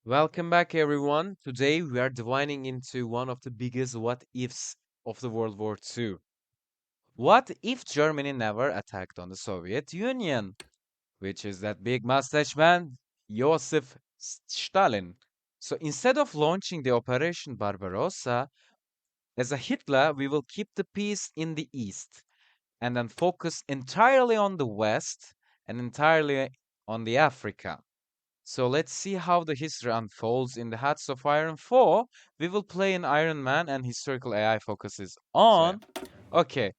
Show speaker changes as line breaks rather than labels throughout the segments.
Welcome back, everyone. Today we are divining into one of the biggest what ifs of the World War II. What if Germany never attacked on the Soviet Union? Which is that big mustache man, Joseph Stalin. So instead of launching the Operation Barbarossa, as a Hitler, we will keep the peace in the East and then focus entirely on the West and entirely on the Africa. So let's see how the history unfolds in the Hearts of Iron 4. We will play an Iron Man and historical AI focuses on. Okay,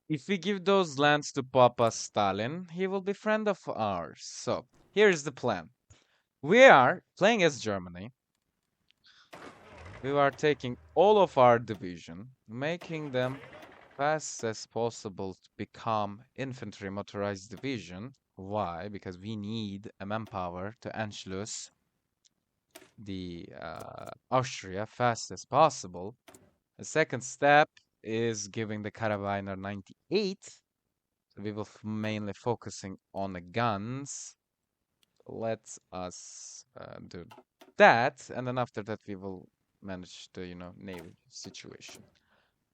if we give those lands to Papa Stalin, he will be friend of ours. So here is the plan. We are playing as Germany. We are taking all of our division, making them fast as possible to become infantry motorized division. Why? Because we need a manpower to Anschluss the Austria fast as possible. The second step is giving the Carabiner 98. So we will mainly focusing on the guns. Let us do that, and then after that we will manage the navy situation.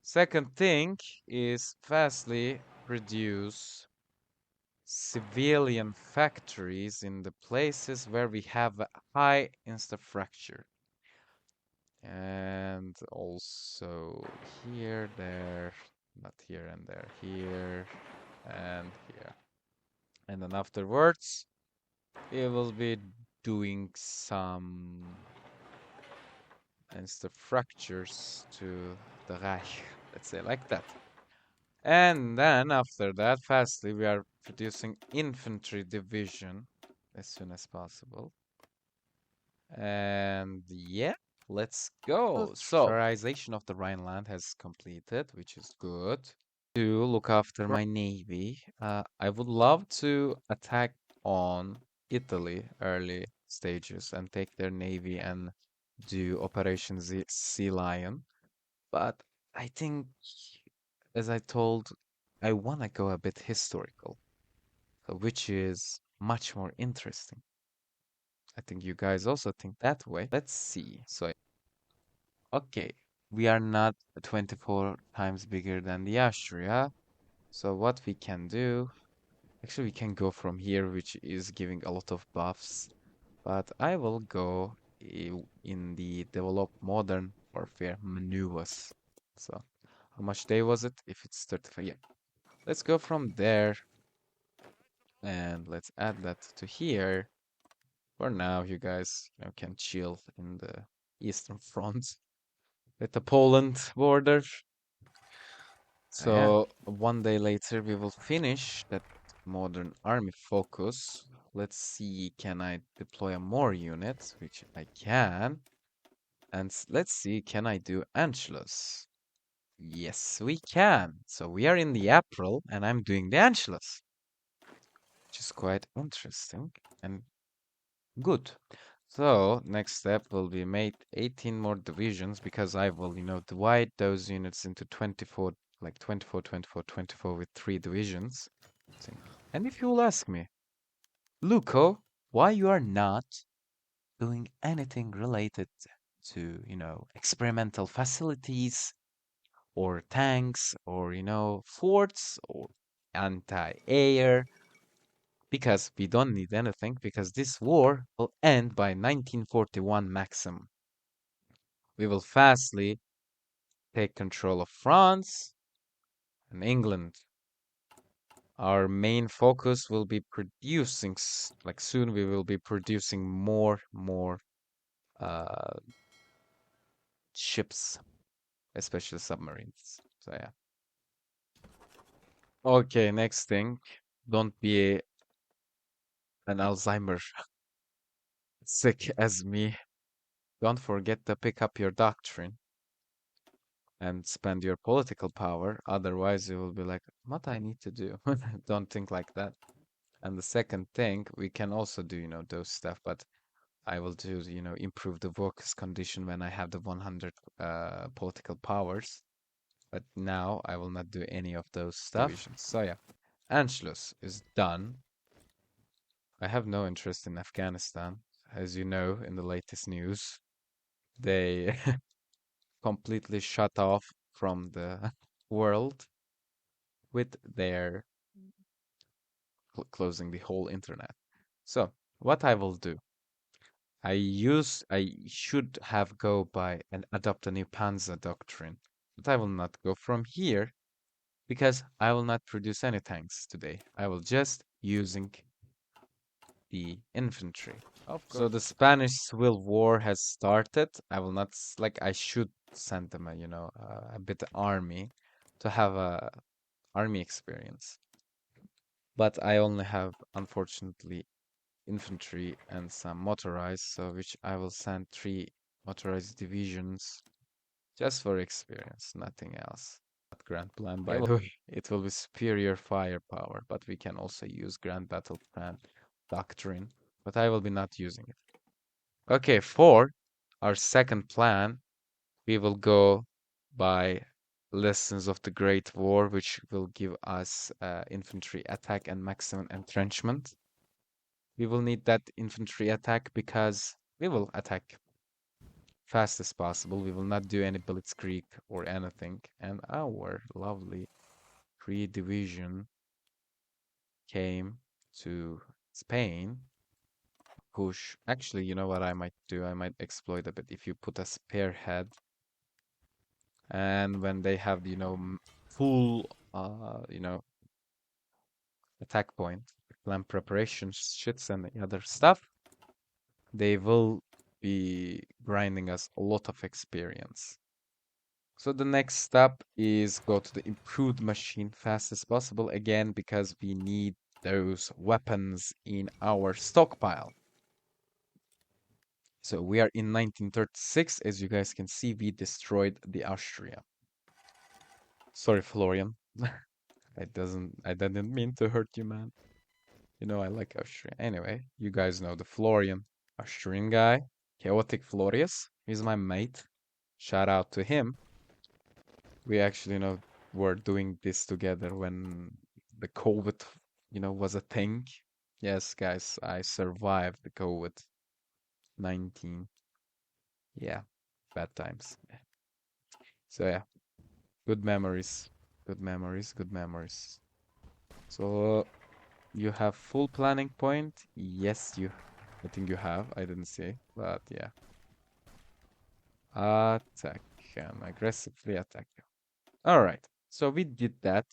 Second thing is fastly reduce civilian factories in the places where we have a high infrastructure. And also here, there, not here and there, here and here. And then afterwards, we will be doing some fractures to the Reich, let's say like that. And then after that, fastly, we are producing infantry division as soon as possible. And yeah, let's go. So, militarization of the Rhineland has completed, which is good. To look after my navy, I would love to attack on Italy early stages and take their navy and do Operation Sea Lion. But I think, as I told, I want to go a bit historical, which is much more interesting. I think you guys also think that way. Let's see. So, okay, we are not 24 times bigger than the Austria. So what we can do, actually we can go from here, which is giving a lot of buffs. But I will go in the develop modern warfare maneuvers. So how much day was it? If it's 35, yeah. Let's go from there and let's add that to here. For now, you guys can chill in the Eastern Front with the Poland border. So one day later, we will finish that modern army focus. Let's see, can I deploy more units, which I can. And let's see, can I do Anschluss? Yes, we can. So we are in the April, and I'm doing the Anschluss, which is quite interesting and good. So next step will be make 18 more divisions because I will, divide those units into 24, like 24, 24, 24 with 3 divisions. And if you will ask me, Luco, why you are not doing anything related to, experimental facilities or tanks or, forts or anti-air, because we don't need anything, because this war will end by 1941 maximum. We will fastly take control of France and England. Our main focus will be producing, like soon we will be producing more uh, ships, especially submarines. So yeah. Okay, next thing, don't be an Alzheimer sick as me. Don't forget to pick up your doctrine and spend your political power. Otherwise, you will be like, what I need to do? Don't think like that. And the second thing, we can also do, those stuff, but I will do, improve the workers' condition when I have the 100 political powers. But now I will not do any of those stuff. Divisions. So yeah, Anschluss is done. I have no interest in Afghanistan. as you know, in the latest news, they completely shut off from the world with their closing the whole internet. So, what I will do, I should have go by and adopt a new Panzer doctrine, but I will not go from here because I will not produce any tanks today. I will just using the infantry.
Of
So
course.
the Spanish Civil War has started. I will not like I should send them a a bit army to have a army experience. But I only have unfortunately infantry and some motorized, so which I will send 3 motorized divisions just for experience, nothing else. Not Grand Plan, by the way. It will be superior firepower, but we can also use Grand Battle Plan doctrine, but I will be not using it. Okay, for our second plan, we will go by lessons of the Great War, which will give us infantry attack and maximum entrenchment. We will need that infantry attack because we will attack fast as possible. We will not do any blitzkrieg or anything. And our lovely 3 division came to Spain. Push. Actually, you know what I might do? I might exploit a bit. If you put a spearhead, and when they have, full, attack point, plan preparation shits and the other stuff, they will be grinding us a lot of experience. So the next step is go to the improved machine fast as possible again because we need those weapons in our stockpile. So we are in 1936. As you guys can see, we destroyed the Austria. Sorry, Florian. I didn't mean to hurt you, man. You know I like Austria. Anyway, you guys know the Florian Austrian guy, Chaotic Florius. He's my mate. Shout out to him. We actually, were doing this together when the COVID, was a thing. Yes, guys, I survived the COVID-19. Yeah, bad times. So yeah, good memories, good memories, good memories. So you have full planning point? Yes, I think you have. I didn't see, but yeah. Attack him, aggressively attack him. All right. So we did that.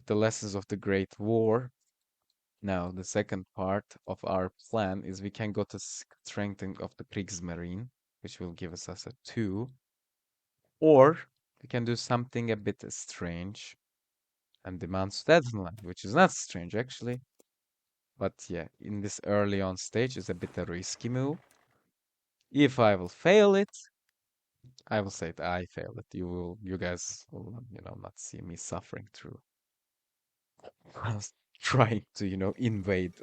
The lessons of the Great War. Now, the second part of our plan is we can go to strengthening of the Kriegsmarine, which will give us a 2. Or we can do something a bit strange and demand Sudetenland, which is not strange actually. But yeah, in this early on stage is a bit a risky move. If I will fail it, I will say that I failed it. You guys will, not see me suffering through trying to, invade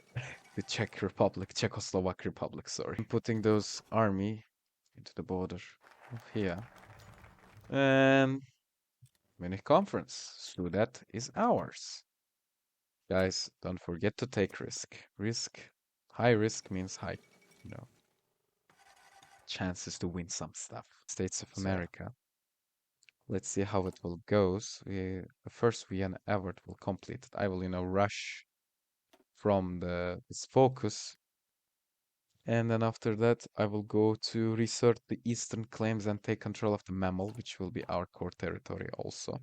the Czech Republic, Czechoslovak Republic, sorry. I'm putting those army into the border of here. And Munich Conference. Sudet is ours. Guys, don't forget to take risk. High risk means high, you know, chances to win some stuff. States of
So yeah.
America. Let's see how it will goes. The first Vienna effort will complete it. I will, rush from this focus. And then after that, I will go to research the eastern claims and take control of the Mammal, which will be our core territory also.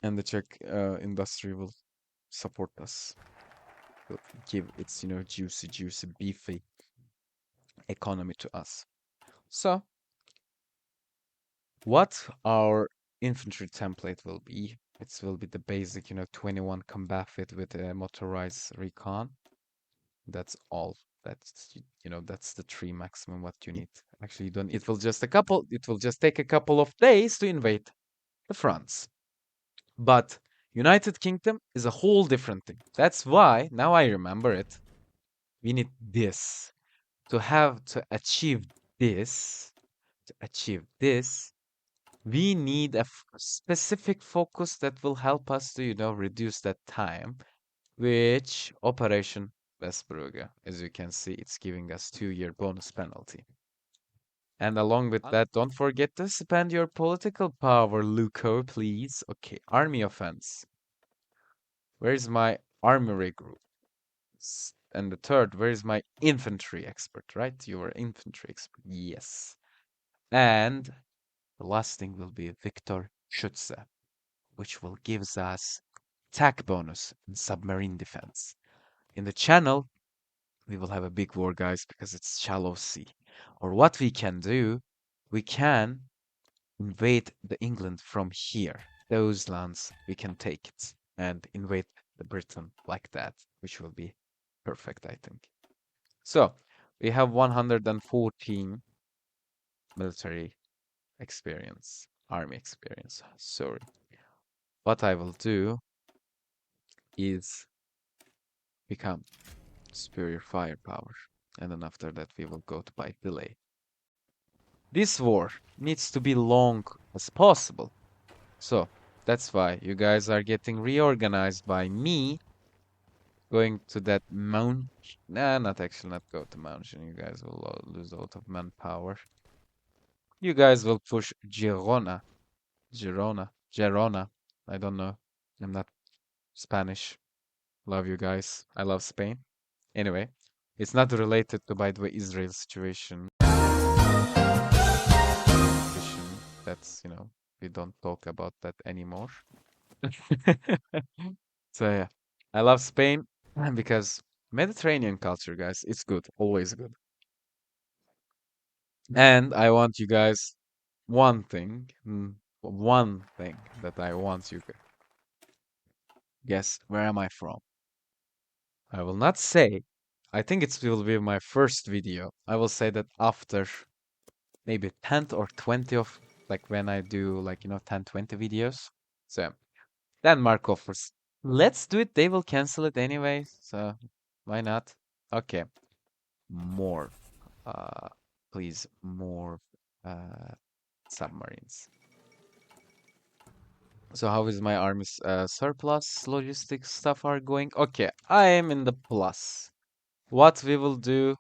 And the Czech industry will support us. Will give its, juicy, beefy economy to us. So, what our infantry template will be? It will be the basic, 21 combat fit with a motorized recon. That's all. That's the 3 maximum what you need. Actually, you don't. It will just take a couple of days to invade the France. But United Kingdom is a whole different thing. That's why now I remember it. We need this to achieve this. To achieve this, we need a specific focus that will help us to reduce that time, which Operation Vesperuga. As you can see, it's giving us 2-year bonus penalty. And along with that, don't forget to spend your political power, Luco, please. Okay, army offense. Where is my armory group? And the third, where is my infantry expert, right? You are infantry expert. Yes. And the last thing will be Victor Schütze, which will gives us attack bonus and submarine defense. In the channel, we will have a big war, guys, because it's shallow sea. Or what we can do, we can invade the England from here. Those lands, we can take it and invade the Britain like that, which will be perfect, I think. So, we have 114 military experience, army experience, sorry. What I will do is become superior firepower, and then after that we will go to by delay. This war needs to be long as possible. So that's why you guys are getting reorganized by me going to that mount. Nah, not actually, not go to mountain. You guys will lose a lot of manpower. You guys will push Girona. I don't know. I'm not Spanish. Love you guys. I love Spain. Anyway, it's not related to, by the way, Israel situation. That's, we don't talk about that anymore. So yeah, I love Spain because Mediterranean culture, guys, it's good, always good. And I want you guys one thing that I want you to guess. Where am I from? I will not say. I think it will be my first video. I will say that after maybe 10th or 20th, like when I do like 10, 20 videos. So then Mark offers, let's do it. They will cancel it anyway, so why not? Okay, more, uh, please, more submarines. So how is my army's surplus logistics stuff are going? Okay, I am in the plus. What we will do?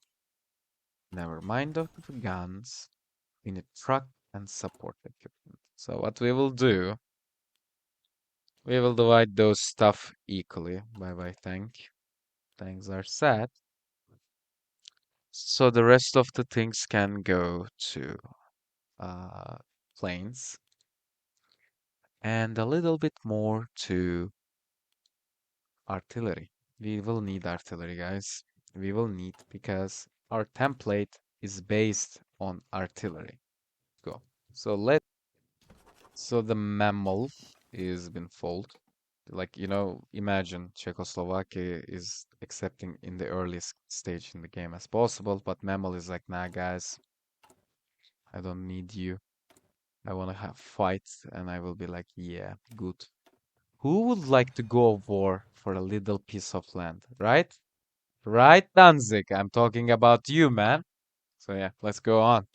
Never mind of the guns. We need truck and support equipment. So what we will do? We will divide those stuff equally. Bye bye, Thanks are set. So the rest of the things can go to uh, planes and a little bit more to artillery. We will need artillery, guys. We will need because our template is based on artillery. Go. So the mammal is been fold. Like, imagine Czechoslovakia is accepting in the earliest stage in the game as possible, but mammal is like, nah, guys, I don't need you. I want to have fights, and I will be like, yeah, good. Who would like to go war for a little piece of land, right? Right, Danzig? I'm talking about you, man. So yeah, let's go on.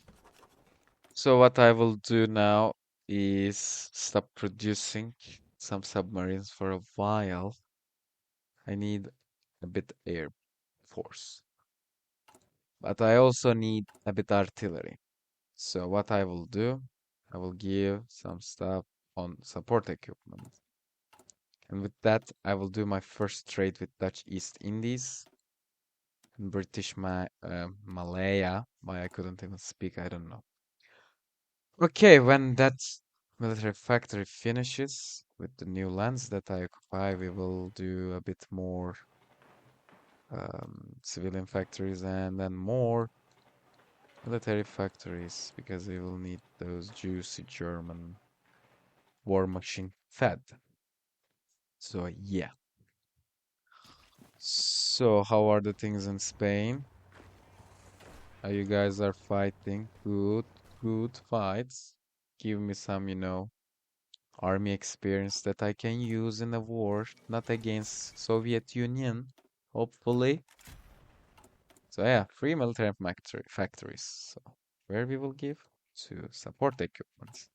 So what I will do now is stop producing some submarines for a while. I need a bit air force, but I also need a bit artillery. So what I will do, I will give some stuff on support equipment. And with that, I will do my first trade with Dutch East Indies and British Malaya. Why I couldn't even speak, I don't know. Okay, when that military factory finishes with the new lands that I occupy, we will do a bit more civilian factories and then more military factories because we will need those juicy German war machine fed. So yeah. So how are the things in Spain? You guys are fighting. Good fights. Give me some, army experience that I can use in a war, not against Soviet Union, hopefully. So yeah, free military factories. So where we will give to support equipment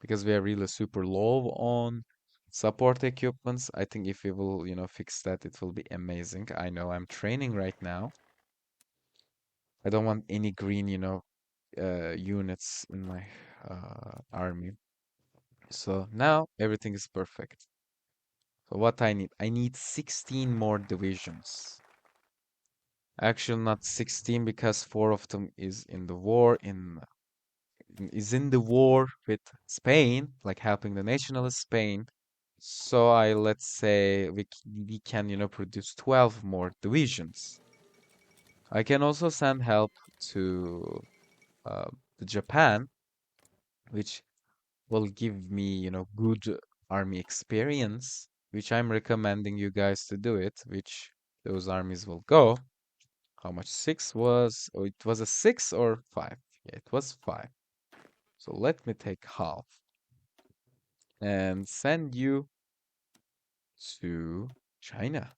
because we are really super low on Support equipments, I think if we will, fix that, it will be amazing. I know I'm training right now. I don't want any green, units in my army. So now everything is perfect. So what I need 16 more divisions. Actually, not 16 because four of them is in the war is in the war with Spain, like helping the nationalist Spain. So let's say we can, produce 12 more divisions. I can also send help to uh, the Japan, which will give me, good army experience, which I'm recommending you guys to do it, which those armies will go. How much? Six was, oh, it was a six or five? Yeah, it was five. So let me take half and send you to China.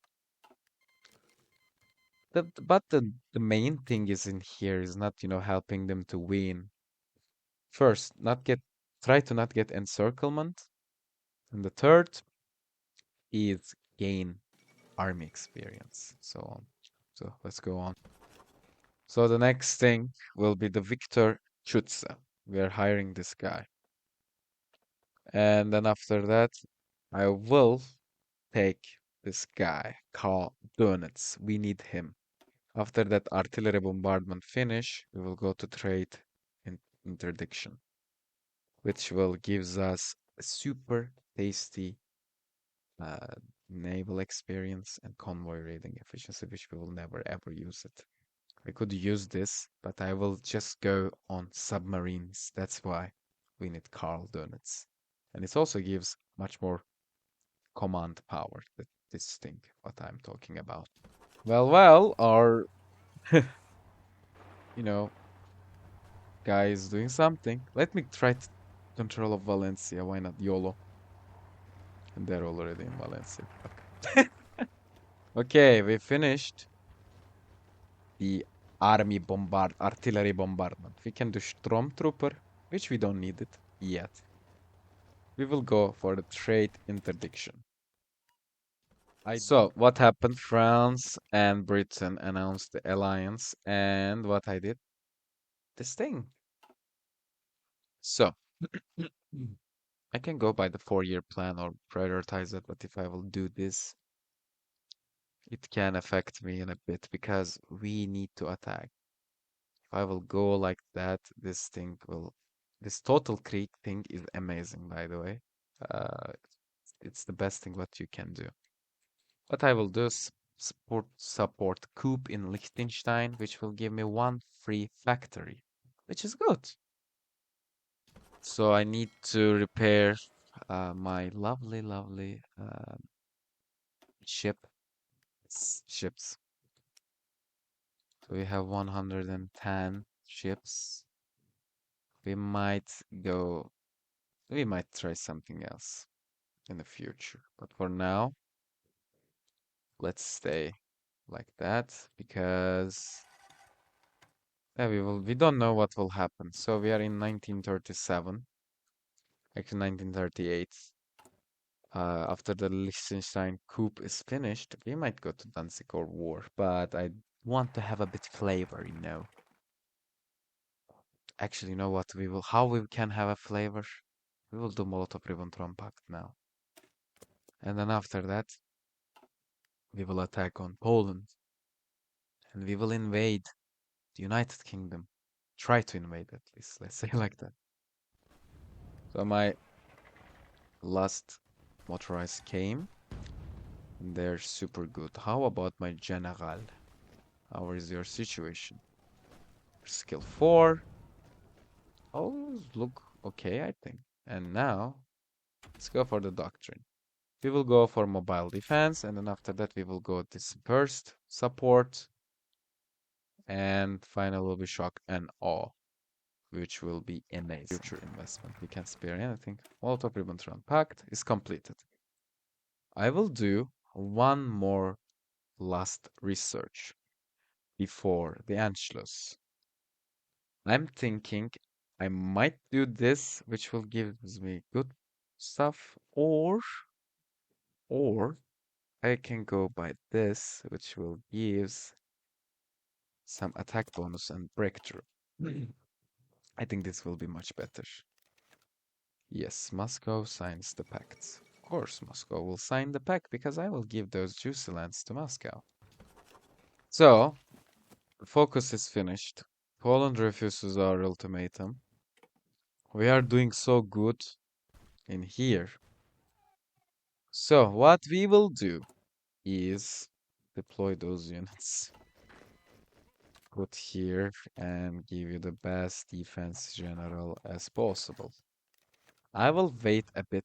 But the main thing is in here is not, helping them to win. First, not get try to not get encirclement. And the third is gain army experience. So on. So let's go on. So the next thing will be the Victor Schutze. We are hiring this guy. And then after that, I will take this guy, Karl Dönitz. We need him. After that artillery bombardment finish, we will go to trade in interdiction, which will gives us a super tasty uh, naval experience and convoy raiding efficiency, which we will never ever use it. I could use this, but I will just go on submarines. That's why we need Karl Dönitz. And it also gives much more command power, this thing, what I'm talking about. Well, our, you know, guy is doing something. Let me try to control of Valencia. Why not YOLO? And they're already in Valencia. Fuck. Okay, we finished the artillery bombardment. We can do Stormtrooper, which we don't need it yet. We will go for the trade interdiction. So, what happened? France and Britain announced the alliance, and what I did? This thing. So, I can go by the 4-year plan or prioritize it, but if I will do this, it can affect me in a bit because we need to attack. If I will go like that, this total creek thing is amazing, by the way. Uh, it's the best thing what you can do. What I will do is support coup in Liechtenstein, which will give me one free factory, which is good. So I need to repair my lovely ship ships. So we have 110 ships. We might go. We might try something else in the future, but for now, let's stay like that because yeah, we don't know what will happen. So we are in 1937, actually 1938. After the Liechtenstein coup is finished, we might go to Danzig or war, but I want to have a bit flavor, Actually, you know what? How we can have a flavor? We will do Molotov-Ribbentrop Pact now. And then after that, we will attack on Poland. And we will invade the United Kingdom. Try to invade at least, let's say like that. So my last motorized came. And they're super good. How about my General? How is your situation? Skill 4. Oh, look okay, I think. And now, let's go for the doctrine. We will go for mobile defense, and then after that we will go dispersed support, and final will be shock and awe, which will be amazing. Future investment. We can't spare anything. Molotov-Ribbentrop Pact is completed. I will do one more last research before the Anschluss. I'm thinking I might do this, which will give me good stuff, or Or I can go by this, which will give some attack bonus and breakthrough. I think this will be much better. Yes, Moscow signs the pact. Of course, Moscow will sign the pact because I will give those juicy lands to Moscow. So, the focus is finished. Poland refuses our ultimatum. We are doing so good in here. So, what we will do is deploy those units. Put here and give you the best defense general as possible. I will wait a bit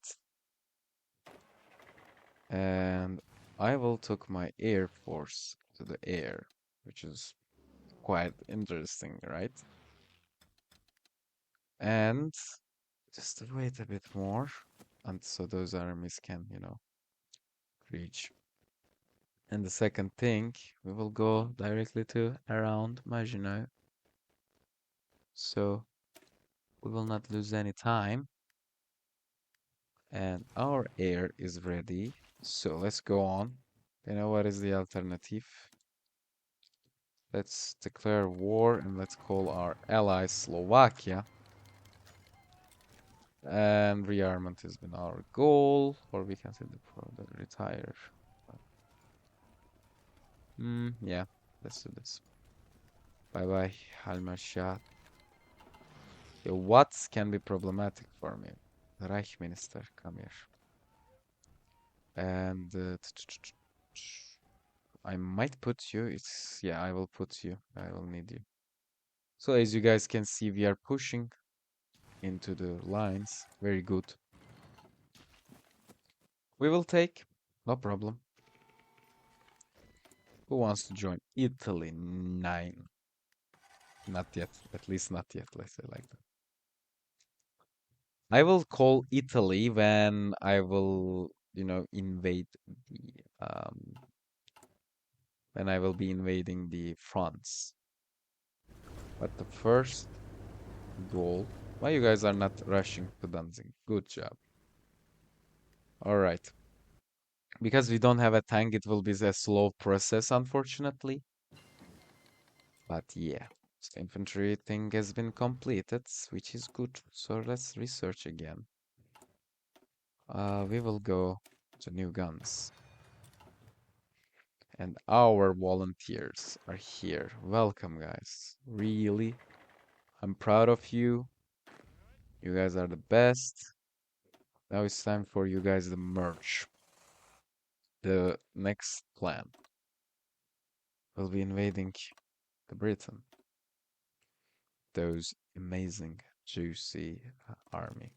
and I will took my air force to the air, which is quite interesting, right? And just wait a bit more, and so those armies can, reach. And the second thing, we will go directly to around Maginot, so we will not lose any time. And our air is ready, so let's go on. You know what is the alternative? Let's declare war and let's call our ally Slovakia. And rearmament has been our goal, or we can say the retire. Yeah, let's do this. Bye bye, Halmashat. What can be problematic for me? The Reich Minister, come here. And I might put you. Yeah, I will put you. I will need you. So as you guys can see, we are pushing into the lines. Very good. We will take, no problem. Who wants to join? Italy, 9. Not yet. At least not yet, let's say like that. I will call Italy when I will, invade the when I will be invading the France. But the first goal, why you guys are not rushing to Danzig? Good job. All right. Because we don't have a tank, it will be a slow process, unfortunately. But yeah, the infantry thing has been completed, which is good. So let's research again. We will go to new guns. And our volunteers are here. Welcome, guys. Really, I'm proud of you. You guys are the best. Now it's time for you guys to merge. The next plan will be invading the Britain. Those amazing, juicy army.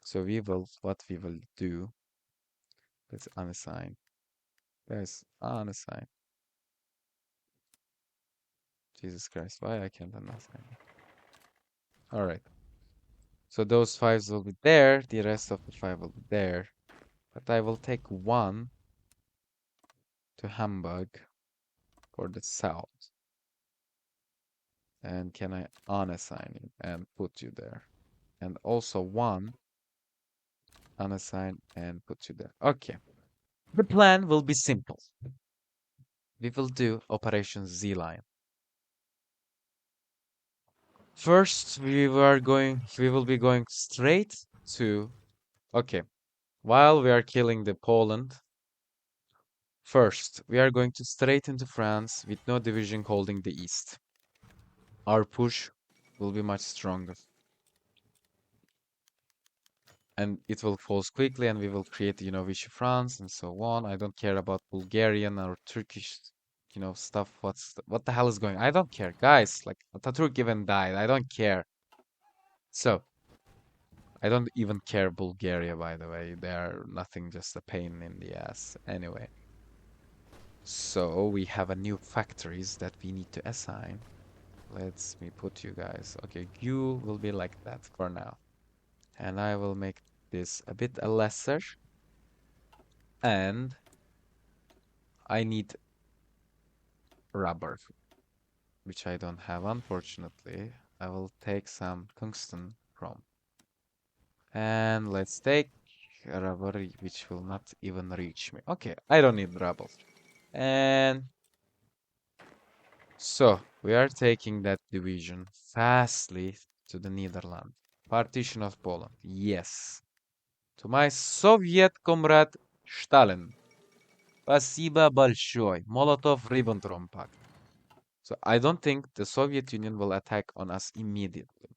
So what we will do, let's unassign. Guys, unassign. Jesus Christ, why I can't unassign? Alright. So those fives will be there, the rest of the five will be there. But I will take one to Hamburg for the south. And can I unassign you and put you there? And also one unassign and put you there. Okay. The plan will be simple. We will do Operation Z-Line. First, we will be going straight to, okay, while we are killing the Poland, first, we are going to straight into France with no division holding the east. Our push will be much stronger. And it will close quickly and we will create, Vichy France and so on. I don't care about Bulgarian or Turkish, stuff. What the hell is going on? I don't care. Guys, like Ataturk even died. I don't care. So, I don't even care Bulgaria, by the way. They are nothing, just a pain in the ass. Anyway. So, we have a new factories that we need to assign. Let's me put you guys. Okay, you will be like that for now. And I will make this a bit lesser. And I need rubber, which I don't have, unfortunately. I will take some tungsten from. And let's take a rubber which will not even reach me. Okay, I don't need rubble. And so we are taking that division fastly to the Netherlands. Partition of Poland. Yes. To my Soviet comrade Stalin. Спасибо большое. Molotov-Ribbentrop Pact. So I don't think the Soviet Union will attack on us immediately.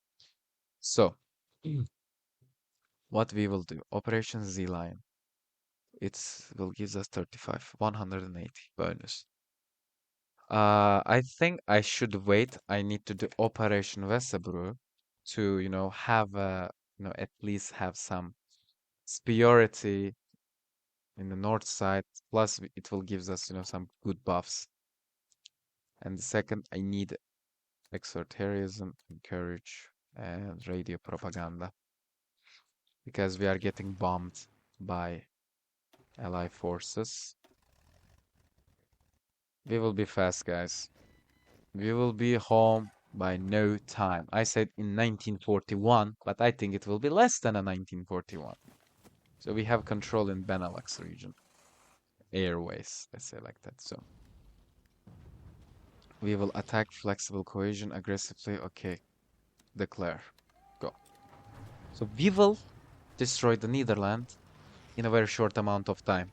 So what we will do? Operation Z-Line. It will give us 35, 180 bonus. I think I should wait. I need to do Operation Weserbro to, have at least have some superiority in the north side. Plus, it will gives us, some good buffs. And the second, I need exhortarism, encourage, and radio propaganda because we are getting bombed by Allied forces. We will be fast, guys. We will be home by no time. I said in 1941, but I think it will be less than a 1941. So we have control in Benelux region. Airways, let's say like that. So we will attack flexible cohesion aggressively. Okay, declare. Go. So we will destroy the Netherlands in a very short amount of time.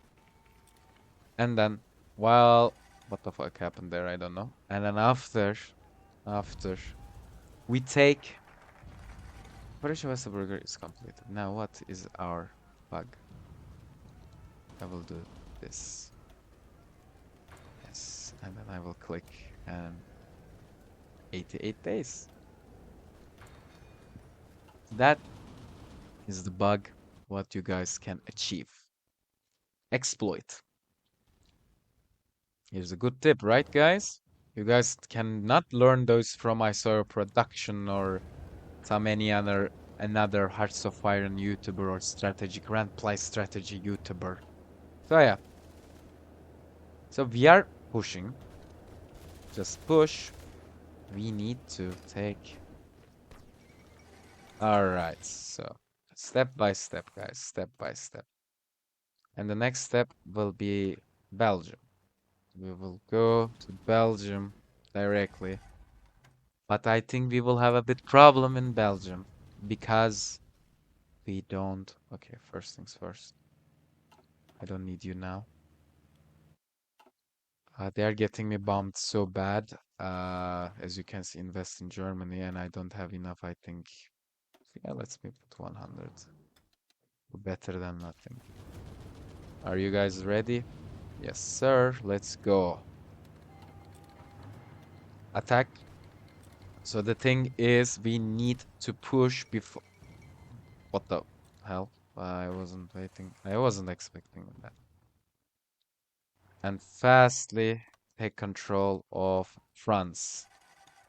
And then, well, what the fuck happened there? I don't know. And then after we take Operation Westerburger is completed. Now what is our bug? I will do this. Yes, and then I will click and 88 days. That is the bug what you guys can achieve. Exploit. Here's a good tip, right guys? You guys cannot learn those from ISO production or some another Hearts of Iron YouTuber or strategy grand play strategy YouTuber. So yeah. So we are pushing. Just push. We need to take. Alright, so step by step, guys, step by step. And the next step will be Belgium. We will go to Belgium directly. But I think we will have a bit problem in Belgium because we don't. Okay, first things first. I don't need you now. They are getting me bombed so bad. As you can see, invest in Germany, and I don't have enough, I think. Yeah, let's me put 100. Better than nothing. Are you guys ready? Yes, sir. Let's go. Attack. So the thing is, we need to push before. What the hell? I wasn't waiting. I wasn't expecting that. And fastly take control of France.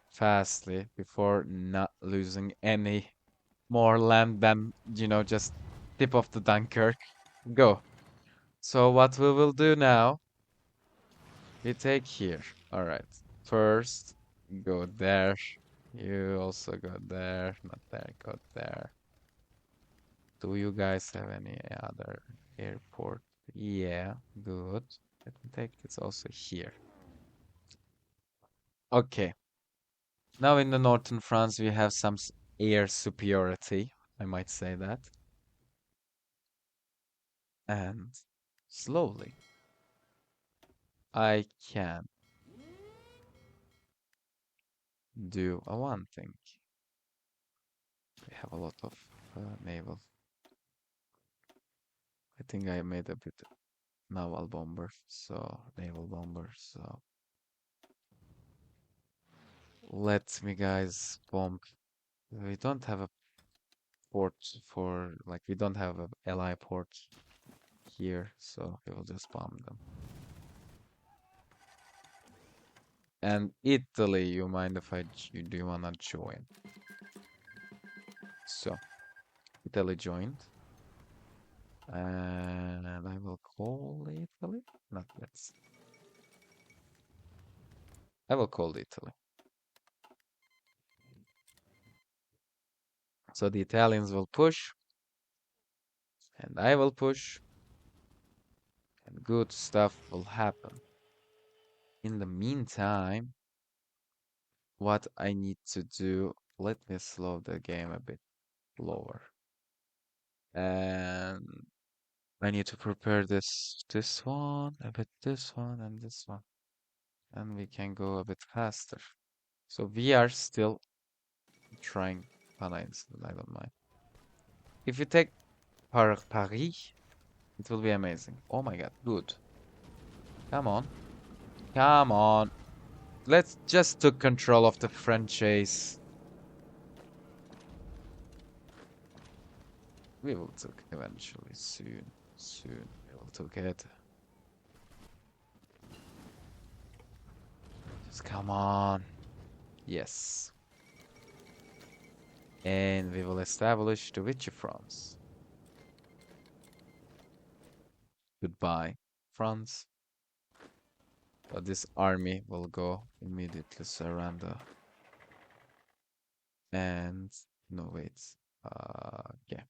Fastly before not losing any more land than, just tip of the Dunkirk. Go. So what we will do now, we take here. All right. First, go there. You also go there. Not there. Go there. Do you guys have any other airport? Yeah, good. Let me take this also here. Okay. Now in the northern France, we have some air superiority. I might say that. And slowly, I can do a one thing. We have a lot of naval. I think I made a bit naval bomber, so naval bomber. So let me guys bomb. We don't have a port for like we don't have a ally port here, so we will just bomb them. And Italy, you mind if do you wanna join? So Italy joined. And I will call Italy. Not yet. I will call Italy. So the Italians will push. And I will push, and good stuff will happen. In the meantime, what I need to do, let me slow the game a bit lower. And I need to prepare this one, a bit this one, and this one. And we can go a bit faster. So we are still trying Paris, I don't mind. If you take Paris, it will be amazing. Oh my god, good. Come on. Come on. Let's just took control of the franchise. We will took eventually, soon. Soon we will took it. Just come on. Yes. And we will establish the Vichy France. Goodbye, France. But this army will go immediately surrender. And no wait. Yeah.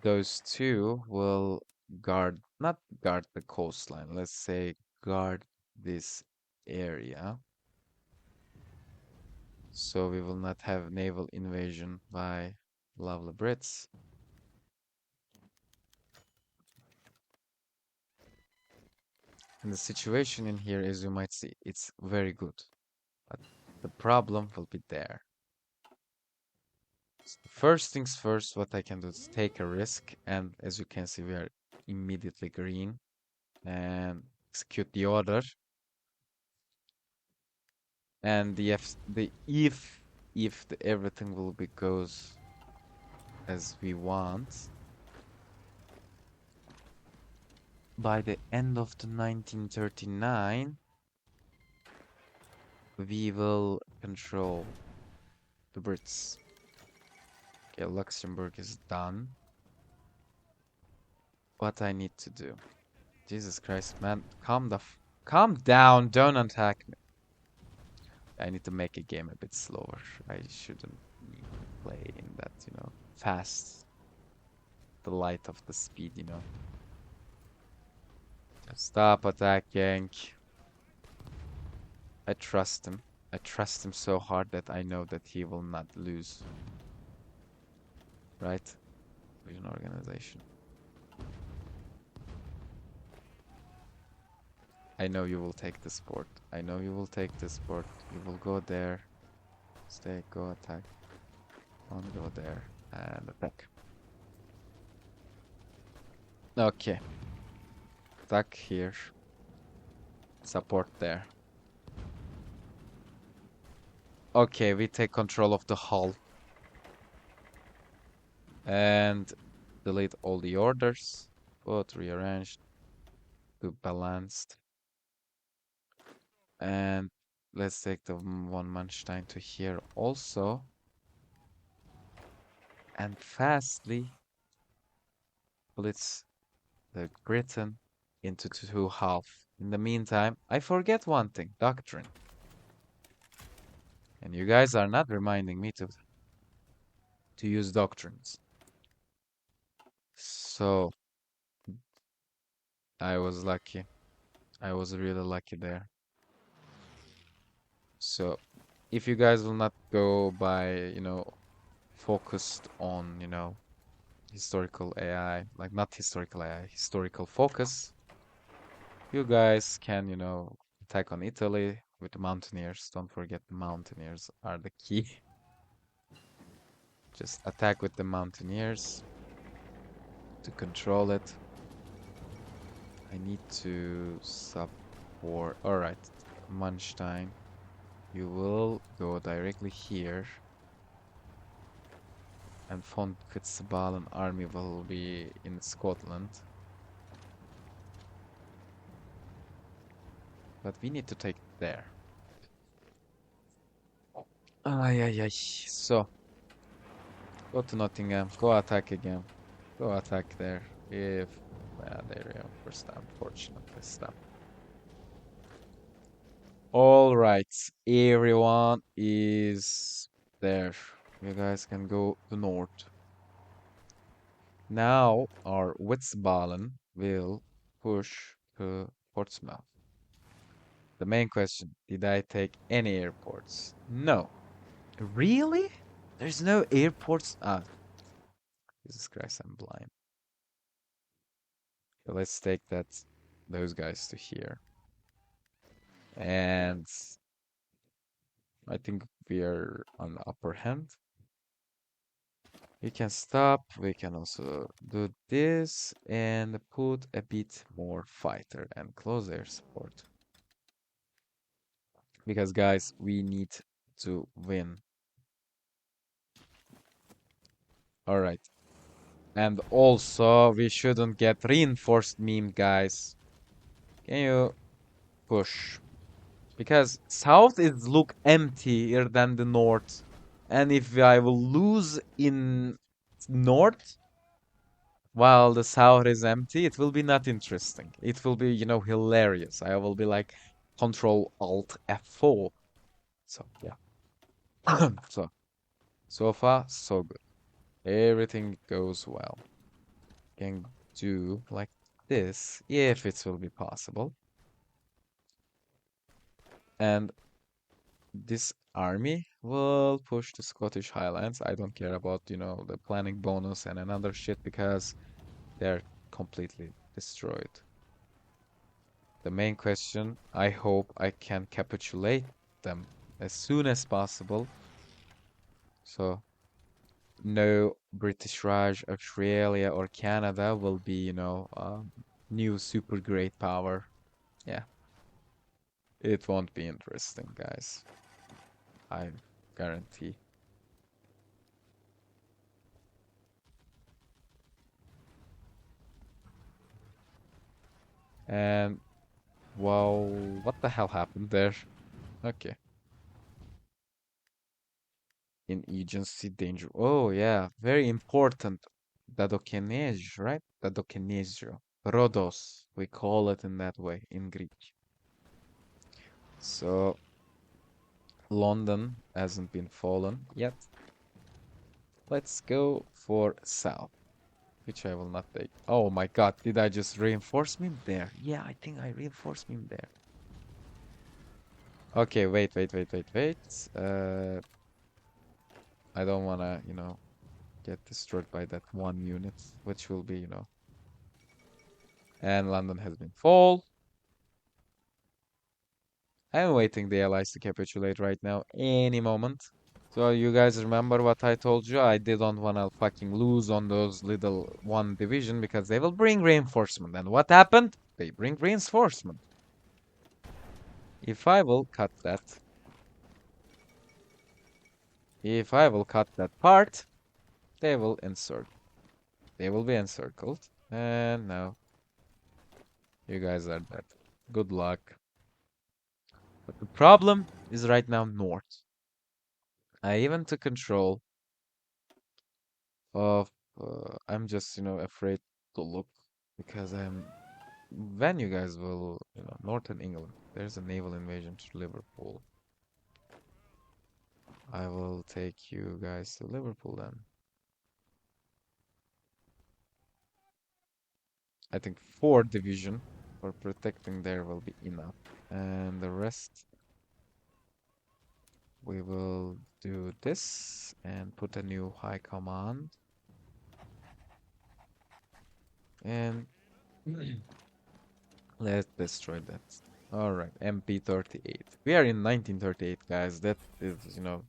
Those two will guard, not guard the coastline, let's say guard this area. So we will not have naval invasion by lovely Brits. And the situation in here, as you might see, it's very good. But the problem will be there. So first things first, what I can do is take a risk. And as you can see, we are immediately green. And execute the order. And if everything will be goes as we want, by the end of the 1939, we will control the Brits. Okay, Luxembourg is done. What I need to do? Jesus Christ, man, calm down, don't attack me. I need to make a game a bit slower. I shouldn't play in that, fast. The light of the speed. Stop attacking. I trust him. I trust him so hard that I know that he will not lose. Right? Vision organization. I know you will take the sport. I know you will take the sport. You will go there. Stay, go attack. On, go there. And attack. Okay. Attack here. Support there. Okay, we take control of the hull. And delete all the orders. Put rearranged to balanced. And let's take the one Manstein to here also. And fastly blitz the Britain into two half. In the meantime, I forget one thing, doctrine. And you guys are not reminding me to use doctrines. So I was lucky. I was really lucky there. So if you guys will not go by, focused on, historical AI, like not historical AI, historical focus, you guys can, attack on Italy with the mountaineers. Don't forget the mountaineers are the key. Just attack with the mountaineers to control it. I need to support. Alright, Manstein. You will go directly here. And von Fitzbalen army will be in Scotland. But we need to take it there. Ay, ay, ay. So, go to Nottingham. Go attack again. Go attack there. If... Yeah, they reinforced, unfortunately. Stop. Alright. Everyone is there. You guys can go to north. Now our Witzballen will push to Portsmouth. The main question, did I take any airports? No. Really? There's no airports? Ah, Jesus Christ, I'm blind. So let's take those guys to here. And I think we are on the upper hand. We can stop. We can also do this and put a bit more fighter and close air support. Because guys, we need to win. All right. And also, we shouldn't get reinforced meme, guys. Can you push? Because south is look emptier than the north. And if I will lose in north while the south is empty, it will be not interesting. It will be, hilarious. I will be like Control Alt F4. So yeah. So far so good. Everything goes well. Can do like this if it will be possible. And this army will push the Scottish Highlands. I don't care about, the planning bonus and another shit because they're completely destroyed. The main question, I hope I can capitulate them as soon as possible. So no British Raj, Australia or Canada will be, new super great power. Yeah, it won't be interesting, guys. I guarantee. And well, what the hell happened there? Okay. In agency danger. Oh yeah, very important. Dadokenej, right? Dadokenesio. Rhodos. We call it in that way in Greek. So London hasn't been fallen yet. Let's go for south, which I will not take. Oh my god, did I just reinforce him there? Yeah, I think I reinforced him there. Okay, wait. I don't wanna, get destroyed by that one unit, which will be, and London has been fall. I'm waiting the allies to capitulate right now, any moment. So you guys remember what I told you? I didn't wanna fucking lose on those little one division because they will bring reinforcement. And what happened? They bring reinforcement. If I will cut that, if I will cut that part, they will insert. They will be encircled. And now you guys are dead. Good luck. But the problem is right now north. I even took control of. I'm just, afraid to look because when you guys will, Northern England, there's a naval invasion to Liverpool. I will take you guys to Liverpool then. I think 4 division for protecting there will be enough. And the rest, we will do this and put a new high command. And let's destroy that. Alright, MP38. We are in 1938, guys. That is,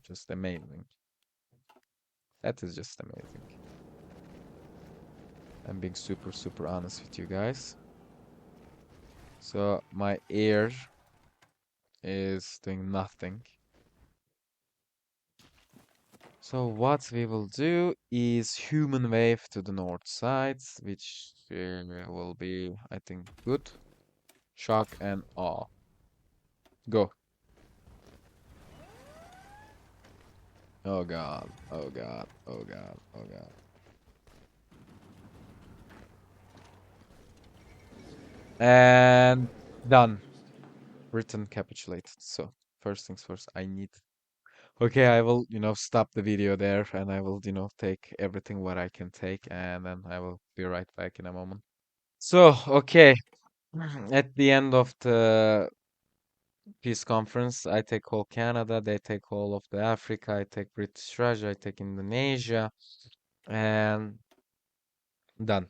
just amazing. That is just amazing. I'm being super, super honest with you guys. So my air is doing nothing. So what we will do is human wave to the north side, which will be, I think, good. Shock and awe. Go. Oh god, oh god, oh god, oh god. And done. Britain capitulated. So, first things first, I need Okay, I will, stop the video there and I will, take everything what I can take and then I will be right back in a moment. So, okay, at the end of the peace conference, I take all Canada, they take all of the Africa, I take British Raj, I take Indonesia, and done.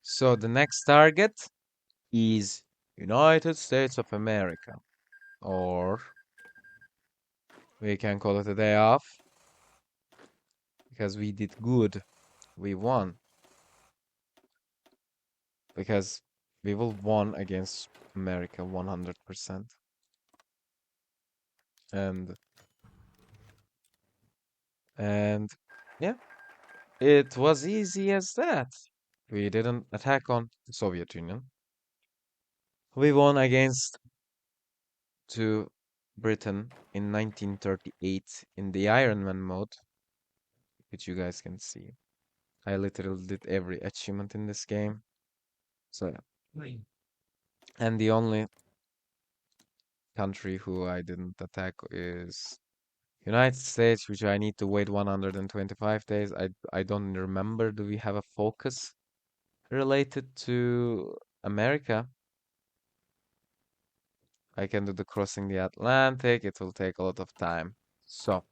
So the next target is United States of America, or we can call it a day off because we did good. We won because we will won against America 100%. And and yeah, it was easy as that. We didn't attack on the Soviet Union. We won against to Britain in 1938 in the Iron Man mode, which you guys can see. I literally did every achievement in this game. So yeah. And the only country who I didn't attack is United States, which I need to wait 125 days. I don't remember. Do we have a focus related to America? I can do the crossing the Atlantic. It will take a lot of time. So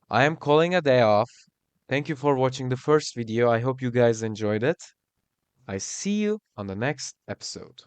I am calling a day off. Thank you for watching the first video. I hope you guys enjoyed it. I see you on the next episode.